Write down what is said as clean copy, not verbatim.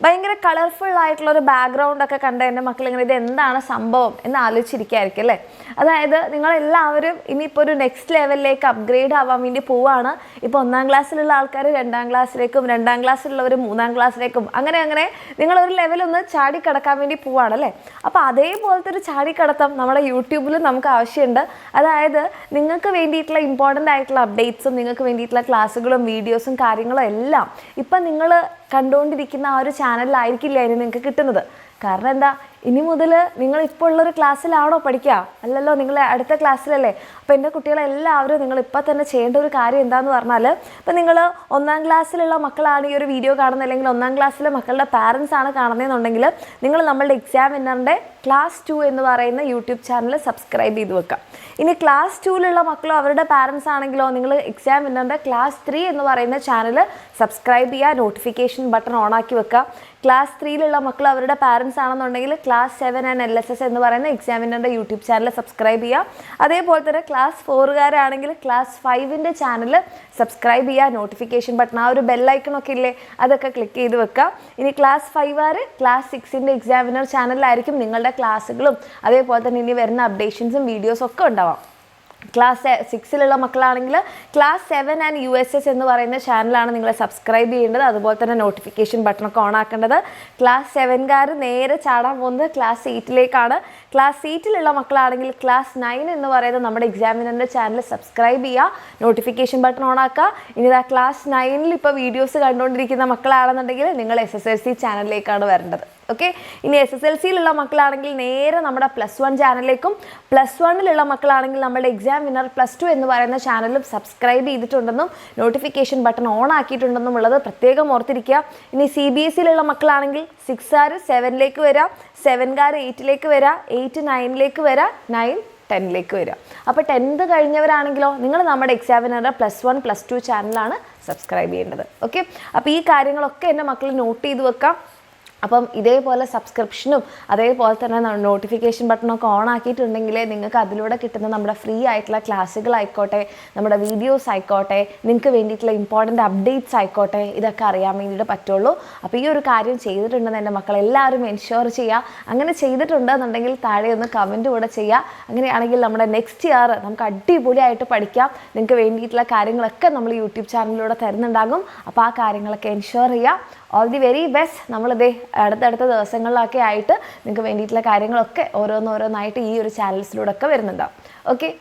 ഭയങ്കര കളർഫുൾ ആയിട്ടുള്ള ഒരു ബാക്ക്ഗ്രൗണ്ട് ഒക്കെ കണ്ട എൻ്റെ മക്കളിങ്ങനെ ഇത് എന്താണ് സംഭവം എന്ന് ആലോചിച്ചിരിക്കുകയായിരിക്കും അല്ലേ. അതായത് നിങ്ങളെല്ലാവരും ഇനിയിപ്പോൾ ഒരു നെക്സ്റ്റ് ലെവലിലേക്ക് അപ്ഗ്രേഡ് ആവാൻ വേണ്ടി പോവുകയാണ്. ഇപ്പോൾ 1ാം ക്ലാസ്സിലുള്ള ആൾക്കാർ 2ാം ക്ലാസ്സിലേക്കും 2ാം ക്ലാസ്സിലുള്ളവർ 3ാം ക്ലാസ്സിലേക്കും അങ്ങനെ നിങ്ങളൊരു ലെവലൊന്ന് ചാടിക്കടക്കാൻ വേണ്ടി പോവുകയാണല്ലേ. അപ്പോൾ അതേപോലത്തെ ഒരു ചാടിക്കടത്തം നമ്മുടെ യൂട്യൂബിൽ നമുക്ക് ആവശ്യമുണ്ട്. അതായത് നിങ്ങൾക്ക് വേണ്ടിയിട്ടുള്ള ഇമ്പോർട്ടൻ്റ് ആയിട്ടുള്ള അപ്ഡേറ്റ്സും നിങ്ങൾക്ക് വേണ്ടിയിട്ടുള്ള ക്ലാസ്സുകളും വീഡിയോസും കാര്യങ്ങളും എല്ലാം ഇപ്പം നിങ്ങൾ കണ്ടുകൊണ്ടിരിക്കുന്ന ആ ഒരു ചാനലിലായിരിക്കില്ല അതിന് നിങ്ങൾക്ക് കിട്ടുന്നത്. കാരണം എന്താ, ഇനി മുതൽ നിങ്ങൾ ഇപ്പോൾ ഉള്ളൊരു ക്ലാസ്സിലാണോ പഠിക്കുക? അല്ലല്ലോ, നിങ്ങൾ അടുത്ത ക്ലാസ്സിലല്ലേ. അപ്പോൾ എൻ്റെ കുട്ടികളെല്ലാവരും നിങ്ങൾ ഇപ്പോൾ തന്നെ ചെയ്യേണ്ട ഒരു കാര്യം എന്താണെന്ന് പറഞ്ഞാൽ, ഇപ്പോൾ നിങ്ങൾ 1ാം ക്ലാസ്സിലുള്ള മക്കളാണ് ഈ ഒരു വീഡിയോ കാണുന്നത്, അല്ലെങ്കിൽ 1ാം ക്ലാസ്സിലെ മക്കളുടെ പാരൻസ് ആണ് കാണുന്നതെന്നുണ്ടെങ്കിൽ നിങ്ങൾ നമ്മളുടെ എക്സാം വിന്നറിൻ്റെ ക്ലാസ് 2 എന്ന് പറയുന്ന യൂട്യൂബ് ചാനൽ സബ്സ്ക്രൈബ് ചെയ്ത് വെക്കുക. ഇനി ക്ലാസ് 2ലുള്ള മക്കളോ അവരുടെ പാരൻസ് ആണെങ്കിലോ നിങ്ങൾ എക്സാം വിന്നറിൻ്റെ ക്ലാസ് 3 എന്ന് പറയുന്ന ചാനൽ സബ്സ്ക്രൈബ് ചെയ്യുക, നോട്ടിഫിക്കേഷൻ ബട്ടൺ ഓണാക്കി വെക്കുക. ക്ലാസ് 3ലുള്ള മക്കൾ അവരുടെ പാരൻസ് ആണെന്നുണ്ടെങ്കിൽ ക്ലാസ് 7 ആൻഡ് LSS എന്ന് പറയുന്ന എക്സാമിനറിൻ്റെ യൂട്യൂബ് ചാനൽ സബ്സ്ക്രൈബ് ചെയ്യുക. അതേപോലെ തന്നെ ക്ലാസ് 4കാരാണെങ്കിൽ ക്ലാസ് 5ൻ്റെ ചാനൽ സബ്സ്ക്രൈബ് ചെയ്യുക, നോട്ടിഫിക്കേഷൻ ബട്ടൺ ആ ഒരു ബെല്ലൈക്കണൊക്കെ ഇല്ലേ അതൊക്കെ ക്ലിക്ക് ചെയ്ത് വെക്കുക. ഇനി ക്ലാസ് 5കാർ ക്ലാസ് 6ൻ്റെ എക്സാമിനർ ചാനലിലായിരിക്കും നിങ്ങളുടെ ക്ലാസ്സുകളും അതേപോലെ തന്നെ ഇനി വരുന്ന അപ്ഡേഷൻസും വീഡിയോസും ഒക്കെ ഉണ്ടാവാം. ക്ലാസ് 6ലുള്ള മക്കളാണെങ്കിൽ ക്ലാസ് 7 ആൻഡ് USS എന്ന് പറയുന്ന ചാനലാണ് നിങ്ങൾ സബ്സ്ക്രൈബ് ചെയ്യേണ്ടത്. അതുപോലെ തന്നെ നോട്ടിഫിക്കേഷൻ ബട്ടണൊക്കെ ഓൺ ആക്കേണ്ടത്. ക്ലാസ് 7കാർ നേരെ ചാടാൻ പോകുന്നത് ക്ലാസ് 8ലേക്കാണ്. ക്ലാസ് 8ലുള്ള മക്കളാണെങ്കിൽ ക്ലാസ് 9 എന്ന് പറയുന്നത് നമ്മുടെ എക്സാമിനറിൻ്റെ ചാനൽ സബ്സ്ക്രൈബ് ചെയ്യുക, നോട്ടിഫിക്കേഷൻ ബട്ടൺ ഓൺ ആക്കുക. ഇനി ഇതാ ക്ലാസ് 9ൽ ഇപ്പോൾ വീഡിയോസ് കണ്ടുകൊണ്ടിരിക്കുന്ന മക്കളാണെന്നുണ്ടെങ്കിൽ നിങ്ങൾ SSLC ചാനലിലേക്കാണ് വരേണ്ടത്. ഓക്കെ, ഇനി SSLCയിലുള്ള മക്കളാണെങ്കിൽ നേരെ നമ്മുടെ +1 ചാനലിലേക്കും, +1ലുള്ള മക്കളാണെങ്കിൽ നമ്മുടെ എക്സാം വിന്നർ +2 എന്ന് പറയുന്ന ചാനലും സബ്സ്ക്രൈബ് ചെയ്തിട്ടുണ്ടെന്നും നോട്ടിഫിക്കേഷൻ ബട്ടൺ ഓൺ ആക്കിയിട്ടുണ്ടെന്നും ഉള്ളത് പ്രത്യേകം ഓർത്തിരിക്കുക. ഇനി CBSEയിലുള്ള മക്കളാണെങ്കിൽ 6കാർ 7ലേക്ക് വരാം, 7കാർ 8ലേക്ക് വരാം, 8 9ലേക്ക് വരാം, 9 10ലേക്ക് വരിക. അപ്പോൾ 10th കഴിഞ്ഞവരാണെങ്കിലോ നിങ്ങൾ നമ്മുടെ എക്സാമിനറുടെ +1 +2 ചാനലാണ് സബ്സ്ക്രൈബ് ചെയ്യേണ്ടത്. ഓക്കെ, അപ്പോൾ ഈ കാര്യങ്ങളൊക്കെ എൻ്റെ മക്കൾ നോട്ട് ചെയ്ത് വെക്കാം. അപ്പം ഇതേപോലെ സബ്സ്ക്രിപ്ഷനും അതേപോലെ തന്നെ നോട്ടിഫിക്കേഷൻ ബട്ടണൊക്കെ ഓൺ ആക്കിയിട്ടുണ്ടെങ്കിൽ നിങ്ങൾക്ക് അതിലൂടെ കിട്ടുന്ന നമ്മുടെ ഫ്രീ ആയിട്ടുള്ള ക്ലാസ്സുകളായിക്കോട്ടെ, നമ്മുടെ വീഡിയോസ് ആയിക്കോട്ടെ, നിങ്ങൾക്ക് വേണ്ടിയിട്ടുള്ള ഇമ്പോർട്ടൻ്റ് അപ്ഡേറ്റ്സ് ആയിക്കോട്ടെ, ഇതൊക്കെ അറിയാൻ വേണ്ടിയിട്ട് പറ്റുള്ളൂ. അപ്പോൾ ഈ ഒരു കാര്യം ചെയ്തിട്ടുണ്ടെന്ന് എൻ്റെ മക്കളെല്ലാവരും എൻഷുർ ചെയ്യുക. അങ്ങനെ ചെയ്തിട്ടുണ്ടെന്നുണ്ടെങ്കിൽ താഴെ ഒന്ന് കമൻറ്റ് കൂടെ ചെയ്യുക. അങ്ങനെയാണെങ്കിൽ നമ്മുടെ നെക്സ്റ്റ് ഇയർ നമുക്ക് അടിപൊളിയായിട്ട് പഠിക്കാം. നിങ്ങൾക്ക് വേണ്ടിയിട്ടുള്ള കാര്യങ്ങളൊക്കെ നമ്മൾ യൂട്യൂബ് ചാനലിലൂടെ തരുന്നുണ്ടാകും. അപ്പോൾ ആ കാര്യങ്ങളൊക്കെ എൻഷുർ ചെയ്യുക. All the very best. നമ്മളിതേ അടുത്തടുത്ത ദിവസങ്ങളിലൊക്കെ ആയിട്ട് നിങ്ങൾക്ക് വേണ്ടിയിട്ടുള്ള കാര്യങ്ങളൊക്കെ ഓരോന്നോരോന്നായിട്ട് ഈ ഒരു ചാനൽസിലൂടെ ഒക്കെ വരുന്നുണ്ടാവും. ഓക്കെ.